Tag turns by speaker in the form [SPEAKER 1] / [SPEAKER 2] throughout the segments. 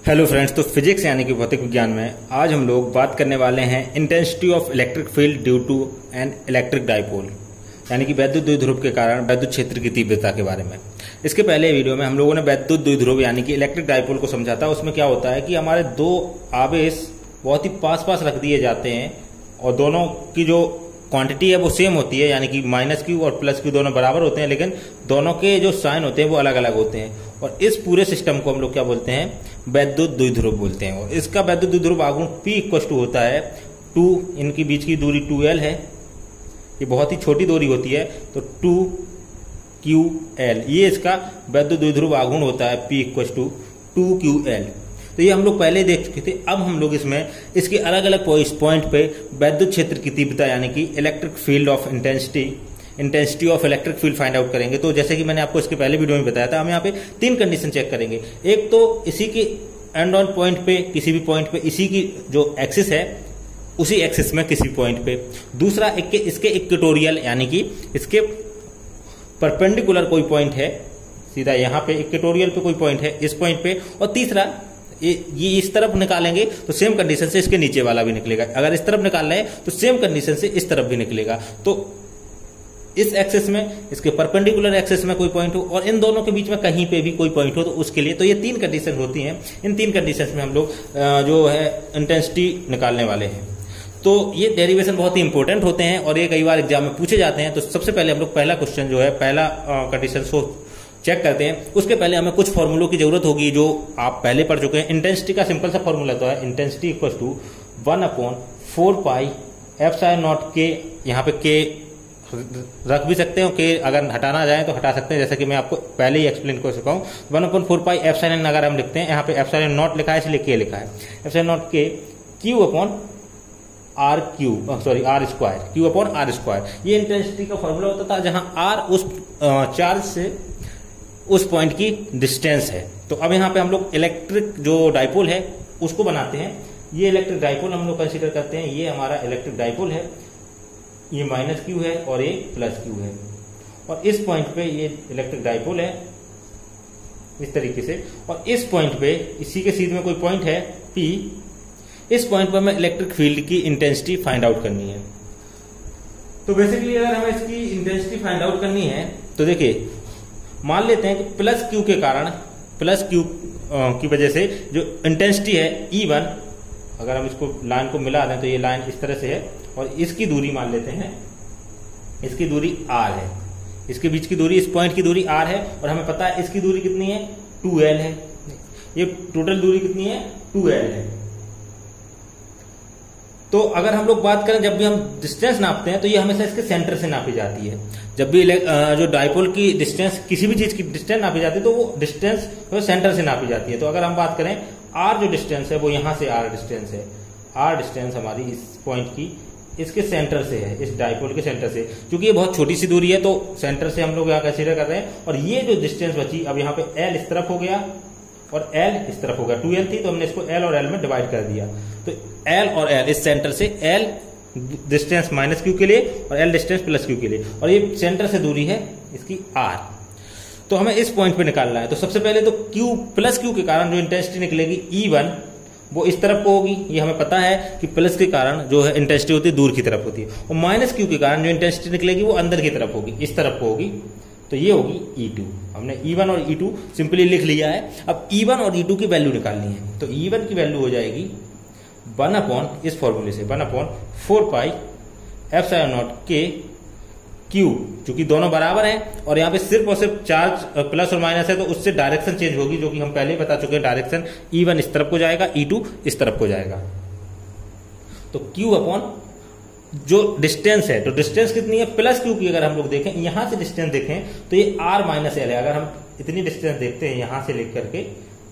[SPEAKER 1] Hello friends, तो physics यानी कि भौतिक विज्ञान में आज हम लोग बात करने वाले हैं intensity of electric field due to an electric dipole, यानी कि वैद्युत द्विध्रुव के कारण वैद्युत क्षेत्र की तीव्रता के बारे में। इसके पहले वीडियो में हम लोगों ने वैद्युत द्विध्रुव यानी कि इलेक्ट्रिक डाइपोल को समझा था। उसमें क्या होता है कि हमारे दो आवेश बहुत ही पास पास रख दिए जाते हैं और दोनों की जो क्वांटिटी है वो सेम होती है, यानी कि माइनस क्यू और प्लस क्यू दोनों बराबर होते हैं, लेकिन दोनों के जो साइन होते हैं वो अलग अलग होते हैं। और इस पूरे सिस्टम को हम लोग क्या बोलते हैं? वैद्युत द्विध्रुव बोलते हैं। और इसका वैद्युत द्विध्रुव आघूर्ण P इक्वल टू होता है 2, इनकी बीच की दूरी 2L है, ये बहुत ही छोटी दूरी होती है, तो 2QL ये इसका वैद्युत द्विध्रुव आघूर्ण होता है P इक्वल टू 2QL। तो ये हम लोग पहले देख चुके थे। अब हम लोग इसमें इसके अलग अलग पॉइंट पे वैद्युत क्षेत्र की तीव्रता यानी कि electric field of intensity of electric field find out करेंगे। तो जैसे कि मैंने आपको इसके पहले वीडियो में बताया था, हम यहाँ पे 3 कंडीशन चेक करेंगे। एक तो इसी की एंड ऑन पॉइंट पे, किसी भी पॉइंट पे इसी की जो एक्सिस है उसी एक्सिस में किसी पॉइंट पे। दूसरा इसके इक्वेटोरियल यानी कि इसके परपेंडिकुलर कोई पॉइंट है, सीधा यहाँ पे इक्वेटोरियल पे कोई पॉइंट है इस पॉइंट पे। और तीसरा ये इस तरफ निकालेंगे तो सेम कंडीशन से इसके नीचे वाला भी निकलेगा। अगर इस तरफ निकाल रहे हैं तो सेम कंडीशन से इस तरफ भी निकलेगा। तो इस एक्सिस में, इसके परपेंडिकुलर एक्सिस में कोई पॉइंट हो और इन दोनों के बीच में कहीं पे भी कोई पॉइंट हो, तो उसके लिए तो ये 3 कंडीशन होती हैं। इन 3 कंडीशन में हम लोग जो है इंटेंसिटी निकालने वाले हैं। तो ये डेरिवेशन बहुत ही इंपॉर्टेंट होते हैं और ये कई बार एग्जाम में पूछे जाते हैं। तो सबसे पहले हम लोग पहला क्वेश्चन जो है, पहला कंडीशन चेक करते हैं। उसके पहले हमें कुछ फॉर्मूलों की जरूरत होगी जो आप पहले पढ़ चुके हैं। इंटेंसिटी का सिंपल सा फॉर्मूला तो है intensity equal to 1/4 epsilon naught के। यहाँ पे के रख भी सकते हो, के अगर हटाना जाए तो हटा सकते हैं, जैसे कि मैं आपको पहले ही एक्सप्लेन कर चुका हूँ। 1/4 एप्सिलॉन अगर हम लिखते हैं, यहाँ पे एप्सिलॉन नॉट लिखा है इसलिए के लिखा है, एप्सिलॉन नॉट के Q/R²। ये इंटेंसिटी का फॉर्मूला होता था, जहां R उस चार्ज से उस पॉइंट की डिस्टेंस है। तो अब यहाँ पे हम लोग इलेक्ट्रिक जो डाइपोल है उसको बनाते हैं। ये इलेक्ट्रिक डाइपोल हम लोग कंसीडर करते हैं, ये हमारा इलेक्ट्रिक डाइपोल है, ये माइनस क्यू है और ये प्लस क्यू है। और इस पॉइंट पे ये इलेक्ट्रिक डाइपोल है इस तरीके से, और इस पॉइंट पे इसी के सीध में कोई पॉइंट है P। इस पॉइंट पर हमें इलेक्ट्रिक फील्ड की इंटेंसिटी फाइंड आउट करनी है। तो बेसिकली अगर हमें इसकी इंटेंसिटी फाइंड आउट करनी है तो देखिए, मान लेते हैं कि प्लस क्यू के कारण, प्लस क्यू की वजह से जो इंटेंसिटी है E1, अगर हम इसको लाइन को मिला दें तो ये लाइन इस तरह से है और इसकी दूरी मान लेते हैं, इसकी दूरी R है, इसके बीच की दूरी, इस पॉइंट की दूरी R है और हमें पता है इसकी दूरी कितनी है, 2L है। ये टोटल दूरी कितनी है, 2L है। तो अगर हम लोग बात करें, जब भी हम डिस्टेंस नापते हैं तो ये हमेशा इसके सेंटर से नापी जाती है। जब भी जो डाइपोल की डिस्टेंस, किसी भी चीज की डिस्टेंस नापी जाती है तो वो डिस्टेंस सेंटर से नापी जाती है। तो अगर हम बात करें R जो डिस्टेंस है वो यहां से R डिस्टेंस है, R डिस्टेंस हमारी इस पॉइंट की इसके सेंटर से है, इस डाइपोल के सेंटर से। क्योंकि ये बहुत छोटी सी दूरी है तो सेंटर से हम लोग यहाँ कंसीडर कर रहे हैं। और ये जो डिस्टेंस बची, अब यहाँ पे L इस तरफ हो गया और L इस तरफ हो गया। 2L थी तो हमने इसको L और L में डिवाइड कर दिया। तो L और L, इस सेंटर से L डिस्टेंस माइनस क्यू के लिए और L डिस्टेंस प्लस क्यू के लिए, और ये सेंटर से दूरी है इसकी R। तो हमें इस पॉइंट पे निकालना है। तो सबसे पहले तो Q प्लस क्यू के कारण जो इंटेंसिटी निकलेगी E1 वो इस तरफ को होगी। ये हमें पता है कि प्लस के कारण जो है इंटेंसिटी होती है दूर की तरफ होती है, और माइनस क्यू के कारण जो इंटेंसिटी निकलेगी वो अंदर की तरफ होगी, इस तरफ को होगी। तो ये होगी E2। हमने E1 और E2 सिंपली लिख लिया है। अब E1 और E2 की वैल्यू निकालनी है। तो E1 की वैल्यू हो जाएगी 1/, इस फॉर्मूले से 1/4 एप्सिलॉन नॉट के Q, चूंकि दोनों बराबर हैं और यहाँ पे सिर्फ और सिर्फ चार्ज प्लस और माइनस है तो उससे डायरेक्शन चेंज होगी, जो कि हम पहले ही बता चुके हैं। डायरेक्शन E1 इस तरफ को जाएगा, E2 इस तरफ को जाएगा। तो Q अपॉन जो डिस्टेंस है, तो डिस्टेंस कितनी है, प्लस क्यू की अगर हम लोग देखें, यहां से डिस्टेंस देखें तो ये R माइनस L है। अगर हम इतनी डिस्टेंस देखते हैं यहां से लेकर के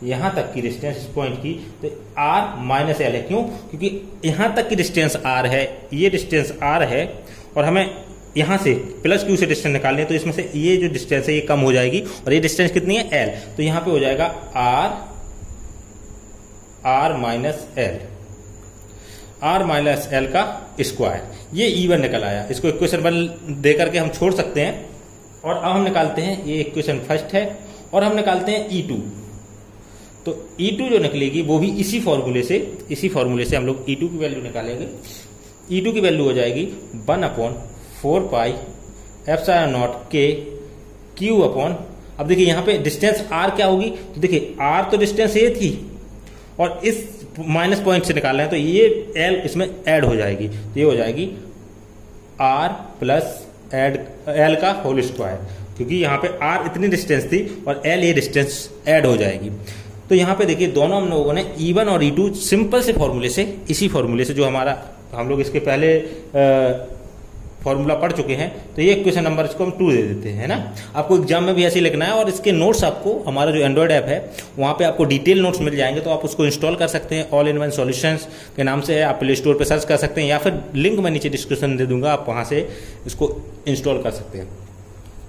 [SPEAKER 1] यहां तक की डिस्टेंस इस पॉइंट की, तो R माइनस L है। क्यों? क्योंकि यहां तक की डिस्टेंस R है, ये डिस्टेंस R है और हमें यहां से प्लस क्यू से डिस्टेंस निकालनी है। तो इसमें से ये जो डिस्टेंस है ये कम हो जाएगी और ये डिस्टेंस कितनी है, L। तो यहां पे हो जाएगा R minus L, R minus L का स्क्वायर। ये E1 निकल आया। इसको इक्वेशन 1 दे करके हम छोड़ सकते हैं। और अब हम निकालते हैं, ये इक्वेशन फर्स्ट है, और हम निकालते हैं E2। तो E2 जो निकलेगी वो भी इसी फॉर्मूले से हम लोग E2 की वैल्यू निकालेंगे। E2 की वैल्यू हो जाएगी 1/4 एप्सिलॉन नॉट के क्यू अपॉन, अब देखिए यहाँ पे डिस्टेंस r क्या होगी, तो देखिए r तो डिस्टेंस a थी और इस माइनस पॉइंट से निकाल रहे हैं तो ये l इसमें ऐड हो जाएगी, तो ये हो जाएगी r प्लस l का होल स्क्वायर, क्योंकि यहाँ पे r इतनी डिस्टेंस थी और l ये डिस्टेंस ऐड हो जाएगी। तो यहाँ पे देखिए दोनों हम लोगों ने E1 और E2 सिंपल से फॉर्मूले से, इसी फॉर्मूले से जो हमारा हम लोग इसके पहले फॉर्मूला पढ़ चुके हैं, तो ये क्वेश्चन नंबर इसको हम 2 दे देते हैं, है ना। आपको एग्जाम में भी ऐसे ही लिखना है और इसके नोट्स आपको हमारा जो एंड्रॉइड ऐप है वहाँ पे आपको डिटेल नोट्स मिल जाएंगे, तो आप उसको इंस्टॉल कर सकते हैं। ऑल इन वन सॉल्यूशंस के नाम से है, आप प्ले स्टोर पर सर्च कर सकते हैं या फिर लिंक मैं नीचे डिस्क्रिप्शन दे दूंगा, आप वहाँ से इसको इंस्टॉल कर सकते हैं।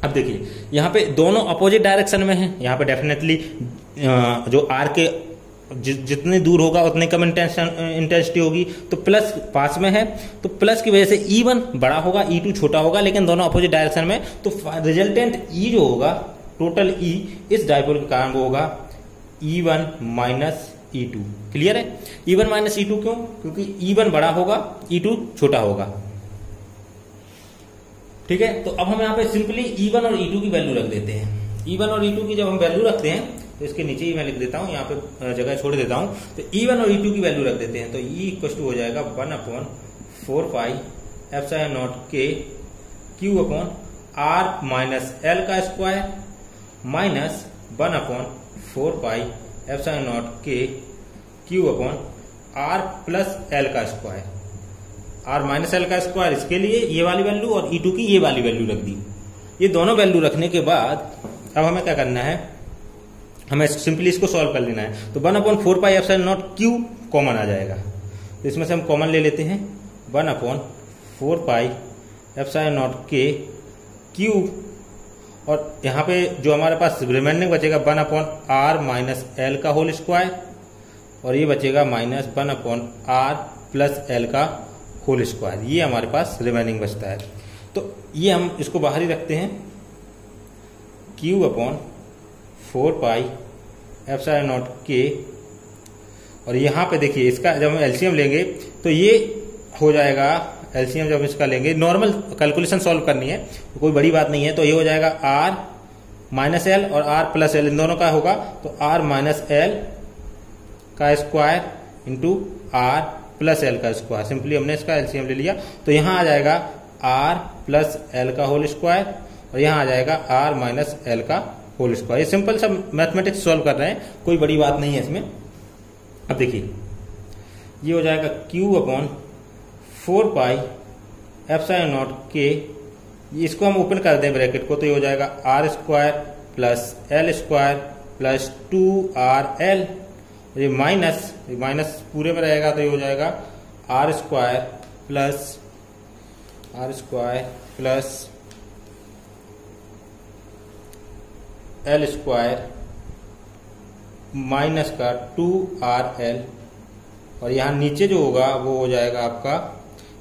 [SPEAKER 1] अब देखिए यहाँ पे दोनों अपोजिट डायरेक्शन में है, यहाँ पे डेफिनेटली जो आर के जितनी दूर होगा उतनी कम इंटेंसिटी होगी, तो प्लस पास में है तो प्लस की वजह से E1 बड़ा होगा, E2 छोटा होगा, लेकिन दोनों अपोजिट डायरेक्शन में, तो रिजल्टेंट E जो होगा, टोटल E इस डायपोल के कारण वो होगा E1 माइनस E2। क्लियर है? E1 माइनस E2 क्यों? क्योंकि E1 बड़ा होगा, E2 छोटा होगा। ठीक है, तो अब हम यहाँ पे सिंपली E1 और E2 की वैल्यू रख देते हैं। E1 और E2 की जब हम वैल्यू रखते हैं तो इसके नीचे ही मैं लिख देता हूँ, यहाँ पे जगह छोड़ देता हूँ, तो E1 और E2 की वैल्यू रख देते हैं। तो E इक्वल टू हो जाएगा 1/4 एप्सिलॉन नॉट के Q upon r minus L का स्क्वायर माइनस 1/4 एप्सिलॉन नॉट के Q upon r plus L का स्क्वायर, r माइनस एल का स्क्वायर इसके लिए ये वाली वैल्यू और E2 की ये वाली वैल्यू रख दी। ये दोनों वैल्यू रखने के बाद अब हमें क्या करना है, हमें सिंपली इसको सॉल्व कर लेना है। तो 1/4 एप्सिलॉन नॉट क्यू कॉमन आ जाएगा, तो इसमें से हम कॉमन ले लेते हैं 1/4 एप्सिलॉन नॉट के क्यू, और यहाँ पे जो हमारे पास रिमेंडिंग बचेगा 1/r माइनस एल का होल स्क्वायर, और ये बचेगा माइनस 1/r प्लस एल का होल स्क्वायर, ये हमारे पास रिमेनिंग बचता है। तो ये हम इसको बाहर ही रखते हैं, क्यू अपॉन 4 एप्सिलॉन नॉट के, और यहाँ पे देखिए इसका जब हम एलसीएम लेंगे तो ये हो जाएगा, एलसीएम जब इसका लेंगे, नॉर्मल कैलकुलेशन सॉल्व करनी है तो कोई बड़ी बात नहीं है, तो ये हो जाएगा r माइनस एल और r प्लस एल, इन दोनों का होगा तो r माइनस एल का square into r plus L का स्क्वायर, सिंपली हमने इसका एलसीएम ले लिया, तो यहाँ आ जाएगा r प्लस एल का होल स्क्वायर और यहाँ आ जाएगा r माइनस एल का होल स्क्वायर। ये सिंपल सा मैथमेटिक्स सॉल्व कर रहे हैं, कोई बड़ी बात नहीं है इसमें। अब देखिए ये हो जाएगा q अपॉन 4 एप्सिलॉन नॉट के, इसको हम ओपन कर दें ब्रैकेट को, तो ये हो जाएगा r square plus L square plus 2rl, ये माइनस पूरे में रहेगा, तो ये हो जाएगा r square plus L square minus का 2rl, और यहाँ नीचे जो होगा वो हो जाएगा आपका,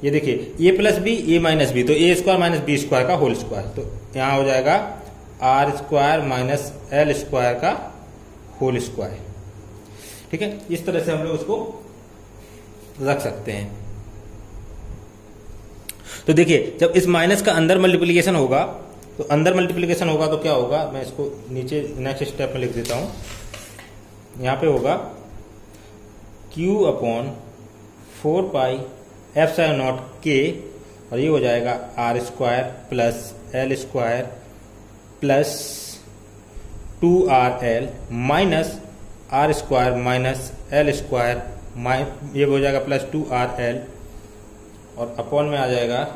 [SPEAKER 1] ये देखिए a plus B a minus B, तो a square minus B square का होल स्क्वायर, तो यहाँ हो जाएगा r square minus L square का होल स्क्वायर। ठीक है, इस तरह से हम लोग उसको रख सकते हैं। तो देखिए जब इस माइनस का अंदर मल्टीप्लिकेशन होगा, तो अंदर मल्टीप्लिकेशन होगा तो क्या होगा, मैं इसको नीचे नेक्स्ट स्टेप में लिख देता हूं, यहां पे होगा q अपॉन 4 एप्सिलॉन नॉट के, और ये हो जाएगा r square plus L square plus 2rl minus r square minus L square, ये हो जाएगा प्लस 2rl, और अपॉन में आ जाएगा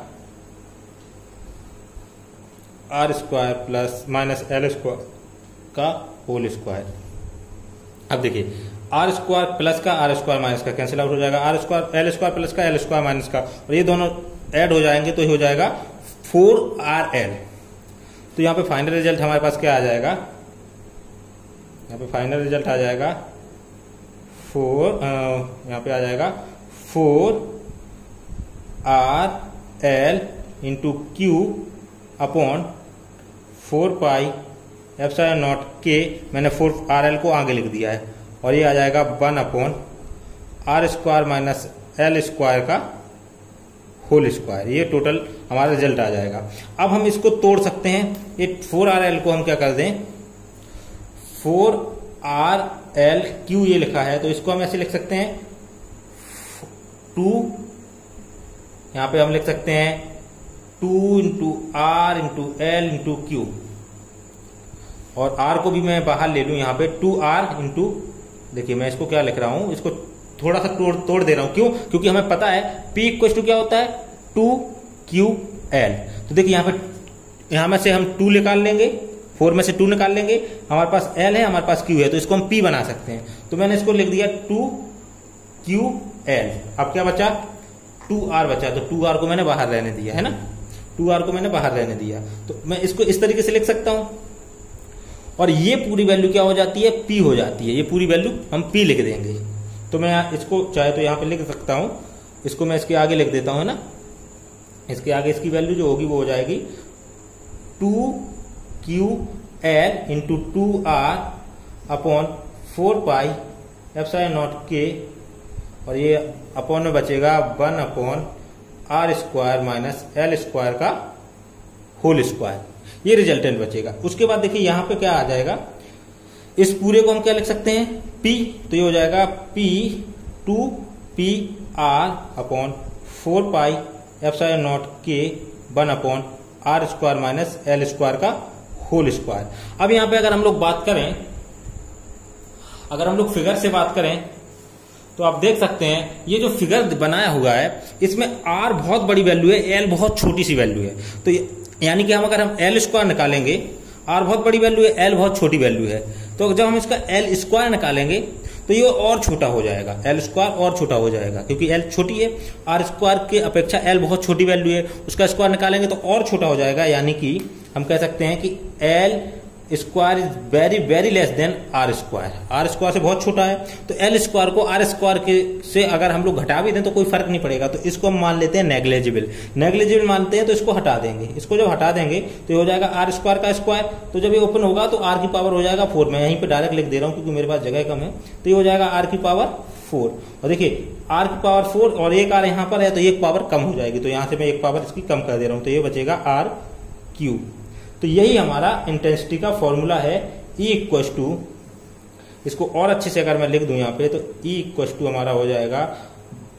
[SPEAKER 1] r square plus minus L square का होल स्क्वायर। अब देखिए r स्क्वायर प्लस का r स्क्वायर माइनस का कैंसिल आउट हो जाएगा, r square L square plus का एल स्क्वायर माइनस का, और ये दोनों ऐड हो जाएंगे तो ये हो जाएगा 4rl। तो यहाँ पे फाइनल रिजल्ट हमारे पास क्या आ जाएगा, यहाँ पे फाइनल रिजल्ट आ जाएगा 4, यहाँ पे आ जाएगा 4rl into Q upon 4 epsilon naught के, मैंने 4rl को आगे लिख दिया है, और ये आ जाएगा 1/r² माइनस l² का होल स्क्वायर। ये टोटल हमारा रिजल्ट आ जाएगा। अब हम इसको तोड़ सकते हैं। ये 4rl को हम क्या कर दें, 4rlq ये लिखा है तो इसको हम ऐसे लिख सकते हैं 2, यहां पे हम लिख सकते हैं 2 into r into l into q, और r को भी मैं बाहर ले लूं यहां पे 2r इंटू, देखिए मैं इसको क्या लिख रहा हूं, इसको थोड़ा सा तोड़ दे रहा हूं। क्यों? क्योंकि हमें पता है P इक्वल टू क्या होता है 2ql। तो देखिए यहां में से हम 2 निकाल लेंगे, 4 में से 2 निकाल लेंगे, हमारे पास l है, हमारे पास q है, तो इसको हम P बना सकते हैं। तो मैंने इसको लिख दिया 2ql। अब क्या बचा, 2r बचा, तो 2r को मैंने बाहर रहने दिया है ना, 2r को मैंने बाहर रहने दिया। तो मैं इसको इस तरीके से लिख सकता हूं, और ये पूरी वैल्यू क्या हो जाती है, P हो जाती है। ये पूरी वैल्यू हम P लिख देंगे। तो मैं इसको चाहे तो यहां पे लिख सकता हूं, इसको मैं इसके आगे लिख देता हूं, है ना, इसके आगे इसकी वैल्यू जो होगी वो हो जाएगी 2ql into 2r upon 4πε0k, और ये अपॉन में बचेगा 1/r² माइनस l² का होल स्क्वायर। ये रिजल्टेंट बचेगा। उसके बाद देखिए यहां पे क्या आ जाएगा, इस पूरे को हम क्या लिख सकते हैं P, तो ये हो जाएगा P 2pr upon 4πε0k 1/r² minus l² का होल स्क्वायर। अब यहां पे अगर हम लोग बात करें, अगर हम लोग फिगर से बात करें तो आप देख सकते हैं ये जो फिगर बनाया हुआ है इसमें r बहुत बड़ी वैल्यू है, l बहुत छोटी सी वैल्यू है। तो यानी कि अगर हम l² निकालेंगे, r बहुत बड़ी वैल्यू है, l बहुत छोटी वैल्यू है, तो जब हम इसका l² निकालेंगे तो ये और छोटा हो जाएगा, l² और छोटा हो जाएगा, क्योंकि l छोटी है, r² के अपेक्षा l बहुत छोटी वैल्यू है, उसका स्क्वायर निकालेंगे तो और छोटा हो जाएगा। यानी कि हम कह सकते हैं कि l square is very very less than r square, r square से बहुत छोटा है। तो l स्क्वायर को r स्क्वायर के से अगर हम लोग घटा भी दें तो कोई फर्क नहीं पड़ेगा, तो इसको हम मान लेते हैं नेग्लिजिबल। नेग्लिजिबल मानते हैं तो इसको हटा देंगे, इसको जब हटा देंगे तो ये हो जाएगा r स्क्वायर का स्क्वायर। तो जब ये ओपन होगा तो r की पावर हो जाएगा 4। मैं यहीं पे डायरेक्ट लिख दे रहा हूं क्योंकि मेरे पास जगह कम है। तो ये हो जाएगा r की पावर 4, और देखिए r की पावर 4 और एक r यहाँ पर है तो एक पावर कम हो जाएगी, तो यहां से मैं एक पावर इसकी कम कर दे रहा हूं, तो ये बचेगा r³। तो यही हमारा इंटेंसिटी का फॉर्मूला है। E इक्वल टू, इसको और अच्छे से अगर मैं लिख दूं यहाँ पे, तो E इक्वल टू हमारा हो जाएगा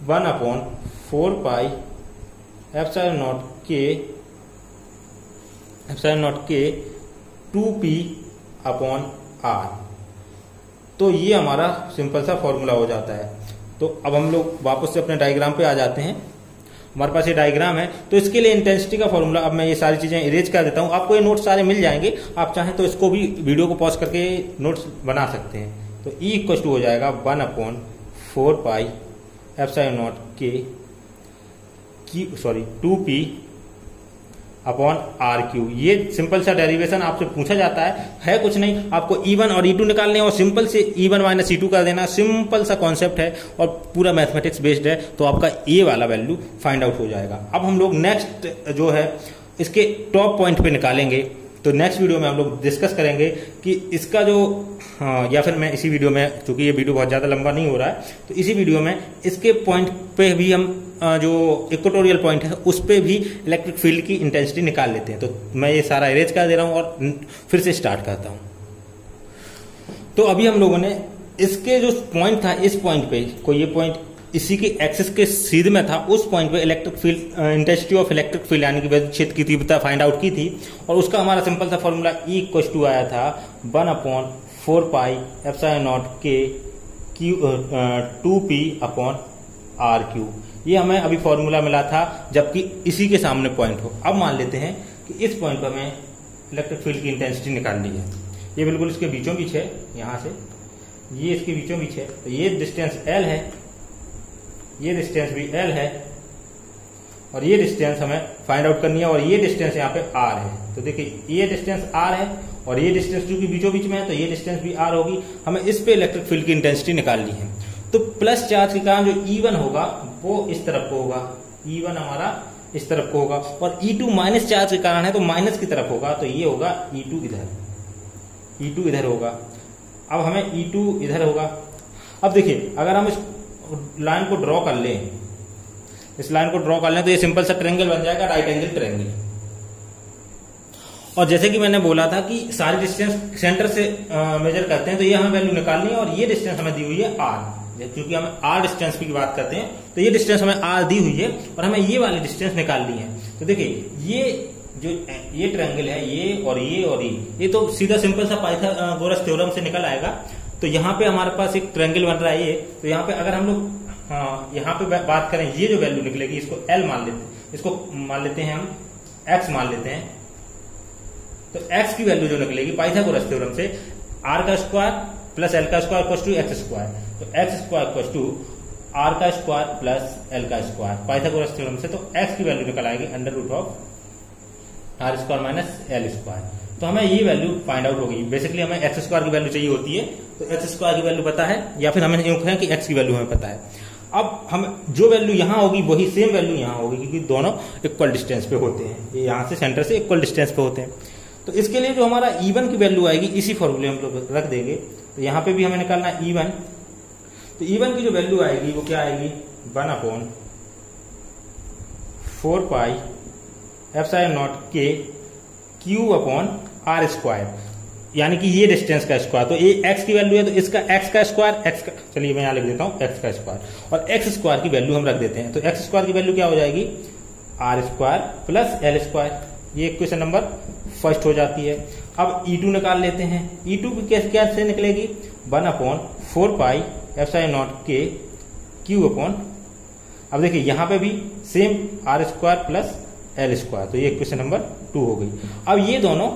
[SPEAKER 1] 1/4πε0k 2p/r। तो ये हमारा सिंपल सा फॉर्मूला हो जाता है। तो अब हम लोग वापस से अपने डायग्राम पे आ जाते हैं। हमारे पास ये डायग्राम है, तो इसके लिए इंटेंसिटी का फॉर्मूला, अब मैं ये सारी चीजें इरेज कर देता हूं। आपको ये नोट्स सारे मिल जाएंगे, आप चाहें तो इसको भी वीडियो को पॉज करके नोट्स बना सकते हैं। तो E इक्वल टू हो जाएगा 1/4πε0k 2p/r³। ये सिंपल सा डेरिवेशन आपसे पूछा जाता है कुछ नहीं, आपको E1 और E2 निकालने और सिंपल से E1 माइनस E2 कर देना। सिंपल सा कॉन्सेप्ट है और पूरा मैथमेटिक्स बेस्ड है, तो आपका ए वाला वैल्यू फाइंड आउट हो जाएगा। अब हम लोग नेक्स्ट जो है इसके टॉप पॉइंट पे निकालेंगे। तो नेक्स्ट वीडियो में हम लोग डिस्कस करेंगे कि इसका जो या फिर मैं इसी वीडियो में, क्योंकि ये वीडियो बहुत ज्यादा लंबा नहीं हो रहा है, तो इसी वीडियो में इसके पॉइंट पे भी हम जो इक्वेटोरियल पॉइंट है उस पे भी इलेक्ट्रिक फील्ड की इंटेंसिटी निकाल लेते हैं। तो मैं ये सारा इरेज कर दे रहा हूं और फिर से स्टार्ट करता हूं। तो अभी हम लोगों ने इसके जो पॉइंट था, इस पॉइंट पे कोई ये पॉइंट इसी के एक्सिस के सीध में था, उस पॉइंट पे electric field, intensity of electric field यानी कि विद्युत क्षेत्र की तीव्रता फाइंड आउट की थी, और उसका हमारा सिंपल सा फॉर्मूला E इक्वल टू आया था 1/4πε0k 2p/r³। ये हमें अभी फॉर्मूला मिला था जबकि इसी के सामने पॉइंट हो। अब मान लेते हैं कि इस पॉइंट पर हमें इलेक्ट्रिक फील्ड की इंटेंसिटी निकालनी है। ये बिल्कुल इसके बीचों बीच है, यहां से ये इसके बीचों बीच है, तो ये डिस्टेंस L है, ये डिस्टेंस भी L है, और ये डिस्टेंस हमें फाइंड आउट करनी है, और ये डिस्टेंस यहाँ पे R है। तो देखिए ये डिस्टेंस R है और ये डिस्टेंस जो कि बीचों बीच में है, तो ये डिस्टेंस भी R होगी। हमें इस पे इलेक्ट्रिक फील्ड की इंटेंसिटी निकालनी है। तो प्लस चार्ज के कारण जो E1 होगा वो इस तरफ को होगा, E1 हमारा इस तरफ को होगा, और E2 माइनस चार्ज के कारण है तो माइनस की तरफ होगा, तो ये होगा E2 इधर, E2 इधर होगा। अब हमें E2 इधर होगा, अब देखिए अगर हम इस लाइन को ड्रॉ कर लें, इस लाइन को ड्रॉ कर लें तो ये सिंपल सा ट्रायंगल बन जाएगा, राइट एंगल ट्रायंगल। और जैसे कि मैंने बोला था कि सारी डिस्टेंस सेंटर से मेजर करते हैं तो ये हमें वैल्यू निकालनी है, और ये डिस्टेंस हमें दी हुई है r, क्योंकि हम r डिस्टेंस की बात करते हैं तो ये डिस्टेंस हमें r दी हुई है और हमें ये वाली डिस्टेंस निकालनी है। तो देखिए ये जो ये ट्रायंगल है, ये और ये और ये तो सीधा सिंपल सा पाइथागोरस थ्योरम से निकल आएगा। तो यहाँ पे हमारे पास एक ट्रायंगल बन रहा है ये, तो यहाँ पे अगर हम लोग यहाँ पे बात करें, ये जो वैल्यू निकलेगी इसको L मान लेते हैं, इसको मान लेते हैं हम x मान लेते हैं। तो x की वैल्यू जो निकलेगी पाइथागोरस थ्योरम से, r का स्क्वायर प्लस l का square equals to x square, तो x square equals to r का स्क्वायर प्लस l का स्क्वायर पाइथागोरस थ्योरम से। तो x की वैल्यू निकल आएगी under root of r square minus l square. तो हमें ये वैल्यू फाइंड आउट होगी। बेसिकली हमें x स्क्वायर की वैल्यू चाहिए होती है, तो x स्क्वायर की वैल्यू पता है, या फिर हमें यूं कहें कि x की वैल्यू हमें पता है। अब हम जो वैल्यू यहाँ होगी वही सेम वैल्यू यहाँ होगी, क्योंकि दोनों इक्वल डिस्टेंस पे होते हैं, ये यहाँ से सेंटर से इक्वल डिस्टेंस पे होते हैं। तो इसके लिए जो हमारा E1 की वैल्यू आएगी इसी फॉर्मूले हम लोग रख देंगे। तो यहाँ पे भी हमें निकालना है E1। तो E1 की जो वैल्यू आएगी वो क्या आएगी, 1/4 pi epsilon not k Q upon r square, यानी कि ये डिस्टेंस का स्क्वायर। तो ये x की वैल्यू है तो इसका x का स्क्वायर, चलिए मैं यहाँ लिख देता हूँ x का स्क्वायर, और x स्क्वायर की वैल्यू हम रख देते हैं। तो x स्क्वायर की वैल्यू क्या हो जाएगी, r square plus l square. ये क्वेश्चन नंबर फर्स्ट हो जाती है। अब E2 निकाल लेते हैं। E2 की क्या से निकलेगी, 1/4 pi epsilon not k Q upon, अब देखिए यहाँ पे भी same r square plus l square. तो ये क्वेश्चन नंबर 2 हो गई। अब ये दोनों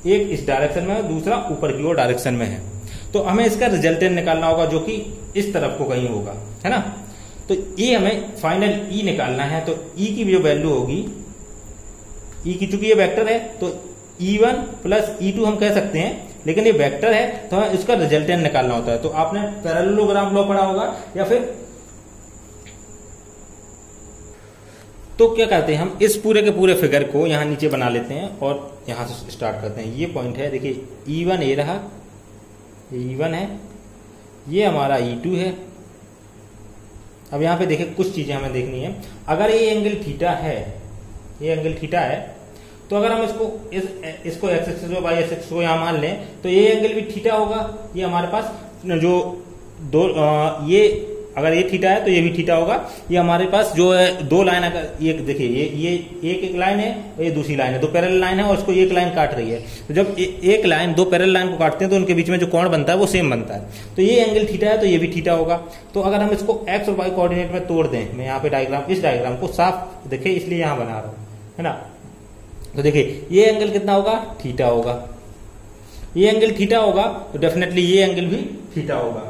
[SPEAKER 1] एक इस डायरेक्शन में है, दूसरा ऊपर की ओर डायरेक्शन में है, तो हमें इसका रिजल्टेंट निकालना होगा जो कि इस तरफ को कहीं होगा, है ना। तो ये हमें फाइनल E निकालना है। तो E की जो वैल्यू होगी, E की चूंकि ये वेक्टर है तो E1 प्लस E2 हम कह सकते हैं, लेकिन ये वेक्टर है तो हमें इसका रिजल्टेंट निकालना होता है। तो आपने पैरेललोग्राम लॉ पढ़ा होगा, या फिर तो क्या करते हैं हम इस पूरे के पूरे फिगर को यहाँ नीचे बना लेते हैं और यहाँ से स्टार्ट करते हैं। ये पॉइंट है, देखिए E1 ये रहा, ये E1 है, ये हमारा E2 है। अब यहाँ पे देखिए कुछ चीजें हमें देखनी है। अगर ये एंगल थीटा है, ये एंगल थीटा है, तो अगर हम इसको एक्स एक्सिस और वाई एक्सिस को यहाँ मान लें तो ये एंगल भी थीटा होगा। ये हमारे पास जो दो ये अगर ये थीटा है तो ये भी थीटा होगा। ये हमारे पास जो है दो लाइन, अगर ये देखिए ये एक लाइन है और ये दूसरी लाइन है, दो पैरेलल लाइन है और उसको एक लाइन काट रही है। तो जब एक लाइन दो पैरेलल लाइन को काटते हैं तो उनके बीच में जो कोण बनता है वो सेम बनता है। तो ये एंगल थीटा है तो ये भी थीटा होगा। तो अगर हम इसको एक्स और वाई कोऑर्डिनेट में तोड़ दें, मैं यहाँ पे डायग्राम, इस डायग्राम को साफ देखिए इसलिए यहाँ बना रहा हूँ, है ना। तो देखिए ये एंगल कितना होगा, थीटा होगा। ये एंगल थीटा होगा तो डेफिनेटली ये एंगल भी थीटा होगा।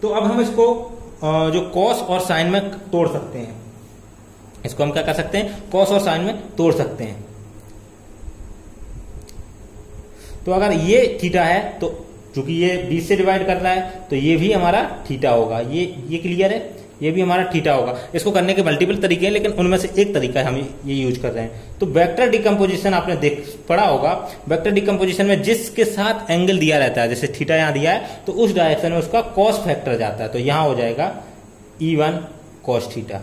[SPEAKER 1] तो अब हम इसको जो कॉस और साइन में तोड़ सकते हैं, इसको हम क्या कर सकते हैं, कॉस और साइन में तोड़ सकते हैं। तो अगर ये थीटा है तो चूंकि ये 20 से डिवाइड कर रहा है तो ये भी हमारा थीटा होगा। ये क्लियर है, ये भी हमारा थीटा होगा। इसको करने के मल्टीपल तरीके हैं, लेकिन उनमें से एक तरीका है हम ये यूज कर रहे हैं। तो वेक्टर डिकम्पोजिशन आपने पढ़ा होगा। वेक्टर डिकम्पोजिशन में जिसके साथ एंगल दिया रहता है, जैसे थीटा यहां दिया है तो उस डायरेक्शन में उसका कॉस फैक्टर जाता है। तो यहां हो जाएगा E1 कॉस थीटा,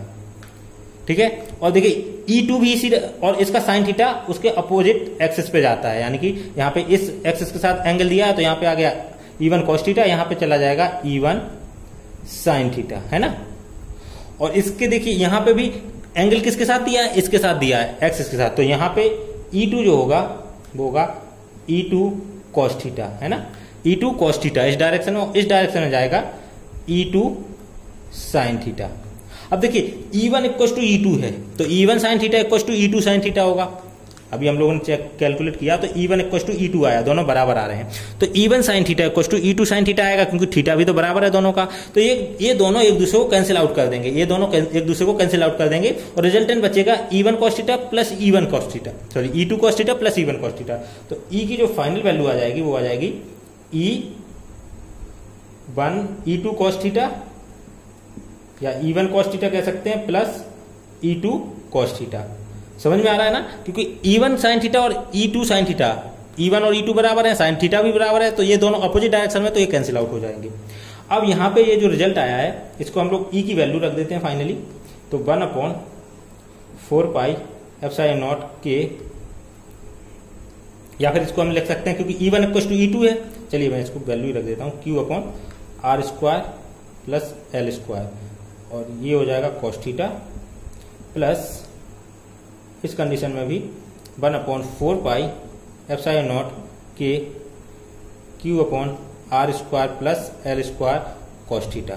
[SPEAKER 1] ठीक है। और देखिए E2 भी इसी, और इसका साइन थीटा उसके अपोजिट एक्सिस पे जाता है, यानी कि यहाँ पे इस एक्सिस के साथ एंगल दिया है तो यहाँ पे आ गया E1 कॉस थीटा, यहाँ पे चला जाएगा E1 साइन थीटा, है ना। और इसके देखिए यहाँ पे भी एंगल किसके साथ दिया है, इसके साथ दिया है, एक्सिस के साथ। तो यहाँ पे E2 जो होगा वो होगा E2 cos थीटा, है ना। E2 cos थीटा इस डायरेक्शन में, इस डायरेक्शन में जाएगा E2 sin थीटा। अब देखिए E1 इक्वल टू E2 है तो E1 sin theta equal to E2 sin theta होगा। अभी हम लोगों ने चेक कैलकुलेट किया तो E1 इक्वल टू E2 आया, दोनों बराबर आ रहे हैं। तो E1 sin theta equal to E2 sin theta आएगा, क्योंकि थीटा भी तो बराबर है दोनों का। तो ये दोनों एक दूसरे को कैंसिल आउट कर देंगे, ये दोनों एक दूसरे को कैंसिल आउट कर देंगे और रिजल्टेंट बचेगा E1 cos theta plus E1 cos theta, sorry E2 cos theta plus E1 cos theta. तो E की जो फाइनल वैल्यू आ जाएगी वो आ जाएगी E2 cos थीटा, या E1 cos थीटा कह सकते हैं, प्लस E2 cos थीटा। समझ में आ रहा है ना, क्योंकि E1 sin थीटा और E2 sin थीटा E1 और E2 बराबर है, साइन थीटा भी बराबर है, तो ये दोनों अपोजिट डायरेक्शन में, तो ये कैंसिल आउट हो जाएंगे। अब यहाँ पे ये जो रिजल्ट आया है इसको हम लोग E की वैल्यू रख देते हैं फाइनली, तो 1/4 पाई एप्सिलॉन नॉट के, या फिर इसको हम लिख सकते हैं क्योंकि E1 इक्वल टू E2 है, चलिए मैं इसको वैल्यू रख देता हूँ Q/r² प्लस L², और ये हो जाएगा cos थीटा प्लस इस कंडीशन में भी 1/4 पाई एप्सिलॉन नॉट के Q/r² plus L² cos theta.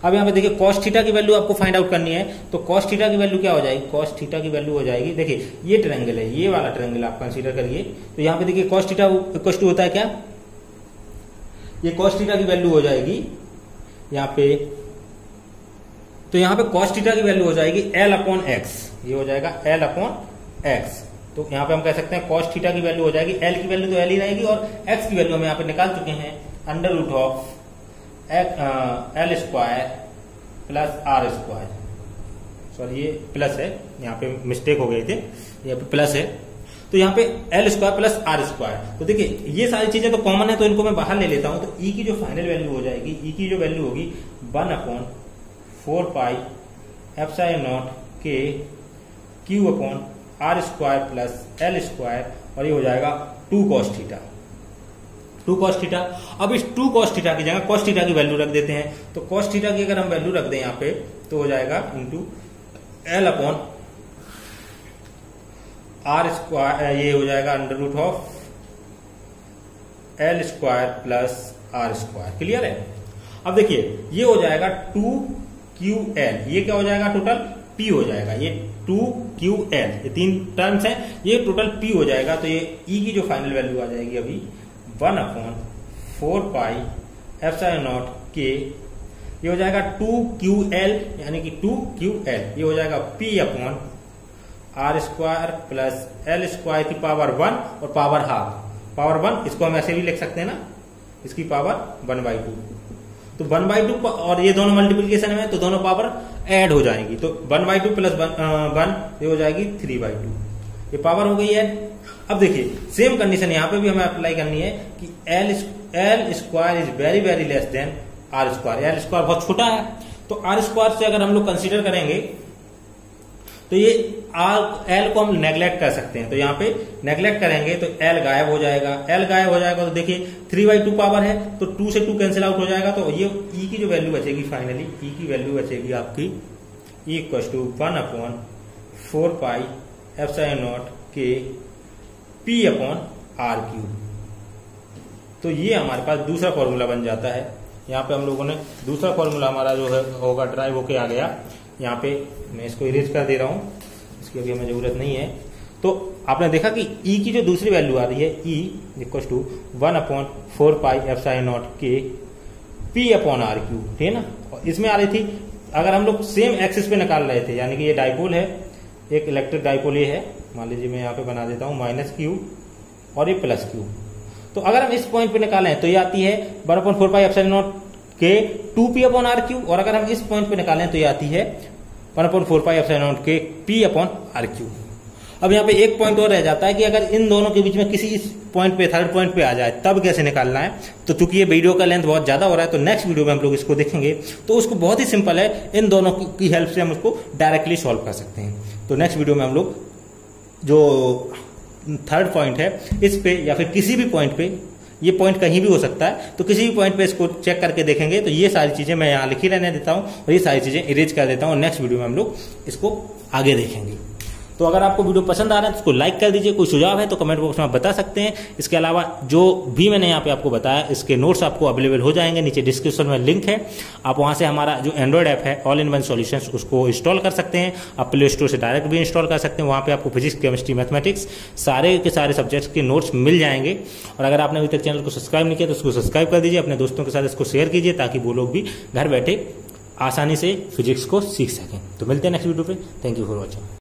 [SPEAKER 1] अब यहाँ पे देखिए cos थीटा की वैल्यू आपको फाइंड आउट करनी है, तो cos थीटा की वैल्यू क्या हो जाएगी, cos थीटा की वैल्यू हो जाएगी, देखिए ये ट्रायंगल है, ये वाला ट्रायंगल आप कंसीडर करिए, तो यहाँ पे देखिए cos थीटा इक्वल टू होता है क्या, ये cos थीटा की वैल्यू हो जाएगी यहाँ पे, तो यहाँ पे cos थीटा की वैल्यू हो जाएगी L/x, ये हो जाएगा L/x, तो यहाँ पे हम कह सकते हैं cos थीटा की वैल्यू हो जाएगी, L की वैल्यू तो L ही रहेगी, और x की वैल्यू हम यहाँ पे निकाल चुके हैं √L² प्लस R², सॉरी ये प्लस है, यहाँ पे मिस्टेक हो गई थी, यहाँ पे प्लस है, तो यहाँ पे L² प्लस R², तो देखिए ये सारी चीजें तो कॉमन है, तो इनको मैं बाहर ले लेता हूं, तो E की जो फाइनल वैल्यू हो जाएगी, E की जो वैल्यू होगी 1/4 पाई एप्सिलॉन नॉट के Q/r² प्लस L², और ये हो जाएगा 2 cos थीटा, 2 cos थीटा। अब इस 2 cos थीटा की जगह cos थीटा की वैल्यू रख देते हैं, तो cos थीटा की अगर हम वैल्यू रख दें यहाँ पे, तो हो जाएगा इंटू L/r², ये हो जाएगा √L² प्लस R², क्लियर है। अब देखिए ये हो जाएगा 2QL, ये क्या हो जाएगा, टोटल P हो जाएगा, ये 2QL, ये 3 टर्म्स हैं, ये टोटल P हो जाएगा, तो ये E की जो फाइनल वैल्यू आ जाएगी अभी 1/4 पाई एप्सिलॉन नॉट के, ये हो जाएगा 2QL, यानी कि 2QL, ये हो जाएगा P/r² प्लस L² की पावर 1 और पावर हाफ, पावर 1 इसको हम ऐसे भी लिख सकते हैं ना, इसकी पावर 1/2, तो 1/2 और ये दोनों मल्टीप्लिकेशन में, तो दोनों पावर ऐड हो जाएंगी, तो 1/2 प्लस 1 ये हो जाएगी 3/2, ये पावर हो गई है। अब देखिए सेम कंडीशन यहाँ पे भी हमें अप्लाई करनी है कि L² is very very less than R², L² बहुत छोटा है, तो R² से अगर हम लोग कंसीडर करेंगे तो ये L को हम नेग्लेक्ट कर सकते हैं, तो यहाँ पे नेग्लेक्ट करेंगे तो L गायब हो जाएगा, L गायब हो जाएगा, तो देखिए 3/2 पावर है, तो 2 से 2 कैंसिल आउट हो जाएगा, तो ये E की जो वैल्यू बचेगी फाइनली, E की वैल्यू बचेगी आपकी E = 1/4 पाई एप्सिलॉन नॉट के P/r³, तो ये हमारे पास दूसरा फॉर्मूला बन जाता है। यहाँ पे हम लोगों ने दूसरा फॉर्मूला हमारा जो है होगा ड्राइव होके आ गया, यहाँ पे मैं इसको इरेज कर दे रहा हूँ, इसकी अभी हमें जरूरत नहीं है। तो आपने देखा कि E की जो दूसरी वैल्यू आ रही है E = 1/4 पाई एप्सिलॉन नॉट के P/r³, ठीक है ना, और इसमें आ रही थी, अगर हम लोग सेम एक्सिस पे निकाल रहे थे, यानी कि ये डाइपोल है, एक इलेक्ट्रिक डाइपोल ये है, मान लीजिए मैं यहाँ पे बना देता हूँ -Q और ये +Q, तो अगर हम इस पॉइंट पे निकालें तो ये आती है 1/4 पाई एप्सिलॉन नॉट के 2P/r³, और अगर हम इस पॉइंट पे निकालें तो ये आती है 1/4 पाई एप्सिलॉन नॉट के P/r³। अब यहाँ पे एक पॉइंट और रह जाता है कि अगर इन दोनों के बीच में किसी इस पॉइंट पे, थर्ड पॉइंट पे आ जाए, तब कैसे निकालना है। तो चूंकि ये वीडियो का लेंथ बहुत ज्यादा हो रहा है, तो नेक्स्ट वीडियो में हम लोग इसको देखेंगे, तो उसको बहुत ही सिंपल है, इन दोनों की हेल्प से हम उसको डायरेक्टली सॉल्व कर सकते हैं। तो नेक्स्ट वीडियो में हम लोग जो थर्ड पॉइंट है इस पे, या फिर किसी भी पॉइंट पे, ये पॉइंट कहीं भी हो सकता है, तो किसी भी पॉइंट पे इसको चेक करके देखेंगे। तो ये सारी चीजें मैं यहाँ लिखी रहने देता हूँ और ये सारी चीजें इरेज कर देता हूँ, नेक्स्ट वीडियो में हम लोग इसको आगे देखेंगे। तो अगर आपको वीडियो पसंद आ रहा है तो उसको लाइक कर दीजिए, कोई सुझाव है तो कमेंट बॉक्स में आप बता सकते हैं। इसके अलावा जो भी मैंने यहाँ पे आपको बताया, इसके नोट्स आपको अवेलेबल हो जाएंगे, नीचे डिस्क्रिप्शन में लिंक है, आप वहां से हमारा जो एंड्रॉइड ऐप है ऑल इन वन सॉल्यूशंस, उसको इंस्टॉल कर सकते हैं। आप प्ले स्टोर से डायरेक्ट भी इंस्टॉल कर सकते हैं, वहां पे आपको फिजिक्स, केमिस्ट्री, मैथमेटिक्स सारे के सारे सब्जेक्ट्स के नोट्स मिल जाएंगे। और अगर आपने अभी तक चैनल को सब्सक्राइब नहीं किया तो उसको सब्सक्राइब कर दीजिए, अपने दोस्तों के साथ इसको शेयर कीजिए, ताकि वो लोग भी घर बैठे आसानी से फिजिक्स को सीख सकें। तो मिलते हैं नेक्स्ट वीडियो पे, थैंक यू फॉर वॉचिंग।